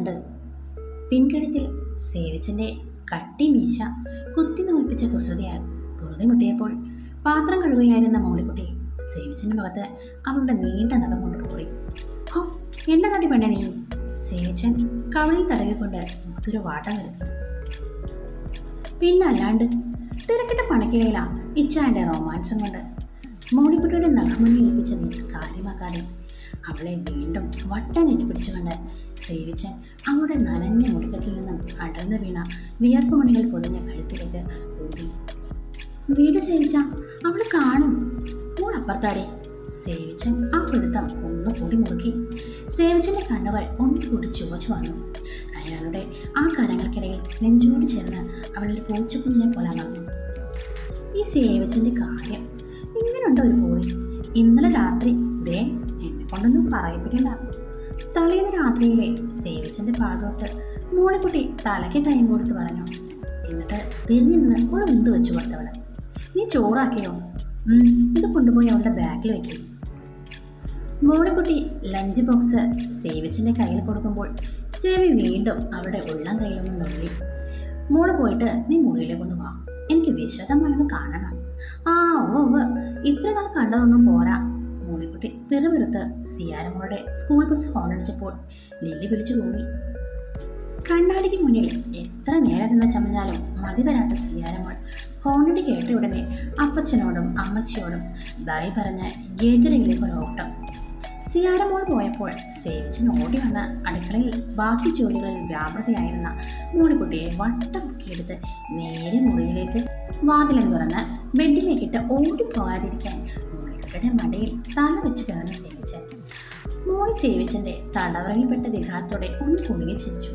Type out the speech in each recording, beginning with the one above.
കണ്ട്. പിൻകഴുത്തിൽ സേവിച്ചൻ്റെ കട്ടി മീശ കുത്തി നോയിപ്പിച്ച കുസൃതിയാൽ പുറതെ മുട്ടിയപ്പോൾ പാത്രം കഴുകുകയായിരുന്ന മോളിക്കുട്ടി സേവിച്ചൻ്റെ മുഖത്ത് അവളുടെ നീണ്ട നഖം കൊണ്ട് പോറി. ഹോ, എന്നെ തടി പെണ്ണ നീ! സേവിച്ചൻ കവളിൽ തടകിക്കൊണ്ട് മുഖത്തൊരു വാട്ടം വരുത്തി. പിന്നല്ലാണ്ട് തിരക്കിട്ട പണിക്കിടയിലാ ഇച്ചാൻ്റെ റൊമാൻസും കൊണ്ട്. മോളിക്കുട്ടിയുടെ നഖമുന്നി ഏൽപ്പിച്ച നീതി കാര്യമാക്കാതെ അവളെ വീണ്ടും വട്ടനിട്ട് പിടിച്ചുകൊണ്ട് സേവിച്ചൻ അവളുടെ നനഞ്ഞ മുടിക്കെട്ടിൽ നിന്നും അടർന്നു വീണ വിയർപ്പ് മണികൾ പൊതിഞ്ഞ കഴുത്തിലേക്ക് ഊതി. വീട് സേവിച്ച അവൾ കാണും. മോൾ അപ്പുറത്താടി. സേവിച്ചൻ ആ പിടുത്തം ഒന്നുകൂടി മുറുക്കി. സേവിച്ചൻ്റെ കണ്ണുകൾ ഒന്നുകൂടി ചുവച്ചു വന്നു. അയാളുടെ ആ കരങ്ങൾക്കിടയിൽ നെഞ്ചോട് ചേർന്ന് അവളൊരു പൂച്ചക്കുഞ്ഞിനെ പോലെ അമർന്നു. ഈ സേവിച്ചൻ്റെ കാര്യം ഇങ്ങനെയുണ്ടോ ഒരു പോയി? ഇന്നലെ രാത്രി ദേ എന്നെ കൊണ്ടൊന്നും പറയിപ്പിക്കണ്ട. തലേന്ന് രാത്രിയിലെ സേവിച്ചൻ്റെ പാടോട്ട് മോളിക്കുട്ടി തലയ്ക്ക് കൈയും കൊടുത്ത് പറഞ്ഞു. എന്നിട്ട് തിരിഞ്ഞു നിന്ന് ഒരു ഉന്ത് വെച്ച് കൊടുത്തവള്. നീ ചോറാക്കിയോ? ഇത് കൊണ്ടുപോയി അവളുടെ ബാഗിൽ വയ്ക്കേ. മോളിക്കുട്ടി ലഞ്ച് ബോക്സ് സേവിച്ചൻ്റെ കയ്യിൽ കൊടുക്കുമ്പോൾ സേവി വീണ്ടും അവളുടെ ഉള്ളം കയ്യിലൊന്ന് നുള്ളി. മോള് പോയിട്ട് നീ മുറിയിലേക്കൊന്ന് വാ, എനിക്ക് വിശദമായൊന്ന് കാണണം. ആ ഓവ്, ഇത്ര നാൾ കണ്ടതൊന്നും പോരാ. മോളിക്കുട്ടി പിറുപിറുത്ത് സിയാരമ്മയുടെ സ്കൂൾ ബസ് ഹോണടിച്ചപ്പോൾ ലില്ലി വിളിച്ചു പോയി. കണ്ണാടിക്ക് മുന്നിൽ എത്ര നേരം നിന്ന് ചമഞ്ഞാലും മതി വരാത്ത സിയാരമ്മൾ ഹോണടി കേട്ട ഉടനെ അപ്പച്ചനോടും അമ്മച്ചിയോടും ബൈ പറഞ്ഞ് ഗേറ്ററിയിലേക്ക് ഒരു ഓട്ടം. സിയാരമ്മോൾ പോയപ്പോൾ സേവിച്ചൻ ഓടി വന്ന് അടുക്കളയിൽ ബാക്കി ജോലികളിൽ വ്യാപൃതയായിരുന്ന മോളിക്കുട്ടിയെ വട്ടം മുക്കിയെടുത്ത് നേരെ മുറിയിലേക്ക് വാതിലെന്ന് തുറന്ന് ബെഡിലേക്കിട്ട് ഓടിപ്പോകാതിരിക്കാൻ മോളിക്കുട്ടിയുടെ മടിയിൽ തല വെച്ച് കിടന്ന് സേവിച്ചൻ. മോളി സേവിച്ചൻ്റെ തടവറയിൽപ്പെട്ട വികാരത്തോടെ ഒന്ന് കുണുങ്ങി ചിരിച്ചു.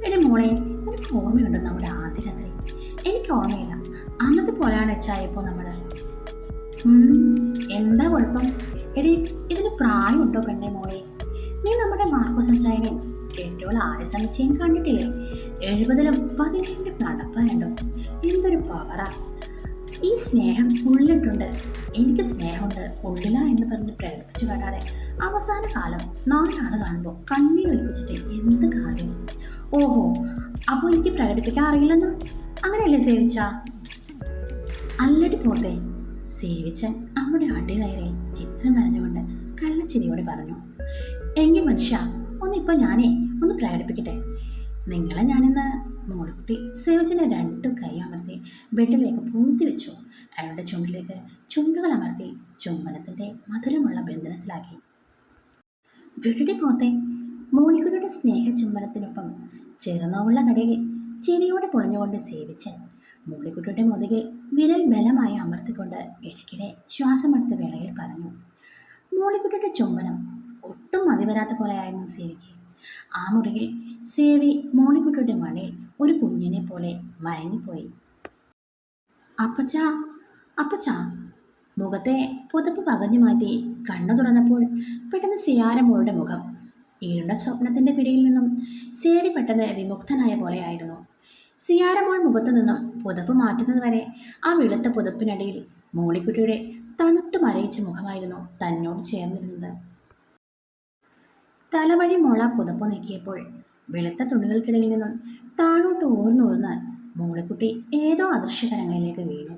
എടി മോളെ, നിനക്ക് ഓർമ്മയുണ്ടോ നമ്മുടെ ആദ്യ രാത്രി? എനിക്ക് ഓർമ്മയില്ല. അന്നത്തെ പോലെയാണ് എച്ചായപ്പോൾ നമ്മൾ. എന്താ കുഴപ്പം? എടി, ഇതിന് പ്രായമുണ്ടോ പെണ്ണെ മോളെ? നീ നമ്മുടെ മാർക്കോസ് അച്ചായനെ കെട്ടിയോൾ ആരെ സമിച്ചയും കണ്ടിട്ടില്ലേ? 70-ലും 17-ലും നടപ്പാനുണ്ടോ? എന്തൊരു പവറാ! ഈ സ്നേഹം ഉള്ളിട്ടുണ്ട്, എനിക്ക് സ്നേഹമുണ്ട്, ഉള്ളില എന്ന് പറഞ്ഞ് പ്രകടിപ്പിച്ചു കാട്ടാതെ അവസാന കാലം 4 ആൾ കാണുമ്പോൾ കണ്ണീർ ഒലിപ്പിച്ചിട്ട് എന്ത് കാര്യം? ഓഹോ, അപ്പോൾ എനിക്ക് പ്രകടിപ്പിക്കാൻ അറിയില്ലെന്ന് അങ്ങനെയല്ലേ സേവിച്ച? അല്ലടി പോത്തെ. സേവിച്ചൻ നമ്മുടെ അടിവയറിൽ ചിത്രം വരഞ്ഞുകൊണ്ട് കള്ളച്ചിരിയോടെ പറഞ്ഞു. എങ്കിൽ മനുഷ്യ ഒന്നിപ്പോൾ ഞാനേ ഒന്ന് പ്രകടിപ്പിക്കട്ടെ. നിങ്ങളെ ഞാനിന്ന്. മോളിക്കുട്ടി സേവിച്ചൻ്റെ 2 കൈ അമർത്തി ബെഡിലേക്ക് പൂത്തി വെച്ചു. അയാളുടെ ചുണ്ടിലേക്ക് ചുണ്ടുകൾ അമർത്തി ചുംബനത്തിൻ്റെ മധുരമുള്ള ബന്ധനത്തിലാക്കി. വിടടി പോത്തെ. മോളിക്കുട്ടിയുടെ സ്നേഹ ചുംബനത്തിനൊപ്പം ചെറുനോവുള്ള കടയിൽ ചിരിയോടെ പൊളിഞ്ഞുകൊണ്ട് സേവിച്ചൻ മോളിക്കുട്ടിയുടെ മുതുകിൽ വിരൽ ബലമായി അമർത്തിക്കൊണ്ട് ഇടയ്ക്കിടെ ശ്വാസമെടുത്ത വേളയിൽ പറഞ്ഞു. മോളിക്കുട്ടിയുടെ ചുംബനം ഒട്ടും മതിവരാത്ത പോലെയായിരുന്നു സേവിക്ക്. ആ മുറിയിൽ സേവി മോളിക്കുട്ടിയുടെ മടിയിൽ ഒരു കുഞ്ഞിനെ പോലെ മയങ്ങിപ്പോയി. അപ്പച്ചാ, അപ്പച്ചാ! മുഖത്തെ പുതപ്പ് പകഞ്ഞു മാറ്റി കണ്ണു തുറന്നപ്പോൾ പെട്ടെന്ന് സിയാരമ്മോളുടെ മുഖം. ഇരുണ്ട സ്വപ്നത്തിൻ്റെ പിടിയിൽ നിന്നും സേവി പെട്ടെന്ന് വിമുക്തനായ പോലെയായിരുന്നു. സിയാരമ്മോൾ മുഖത്തു നിന്നും പുതപ്പ് മാറ്റുന്നത് വരെ ആ വെളുത്ത പുതപ്പിനടിയിൽ മോളിക്കുട്ടിയുടെ തണുത്തു മരയിച്ച മുഖമായിരുന്നു തന്നോട് ചേർന്നിരുന്നത്. തലവഴി മോള പുതപ്പ് നീക്കിയപ്പോൾ വെളുത്ത തുണികൾക്കിടയിൽ നിന്നും താഴോട്ട് ഊർന്നൂർന്ന് മോളിക്കുട്ടി ഏതോ അദൃശ്യകരങ്ങളിലേക്ക് വീണു.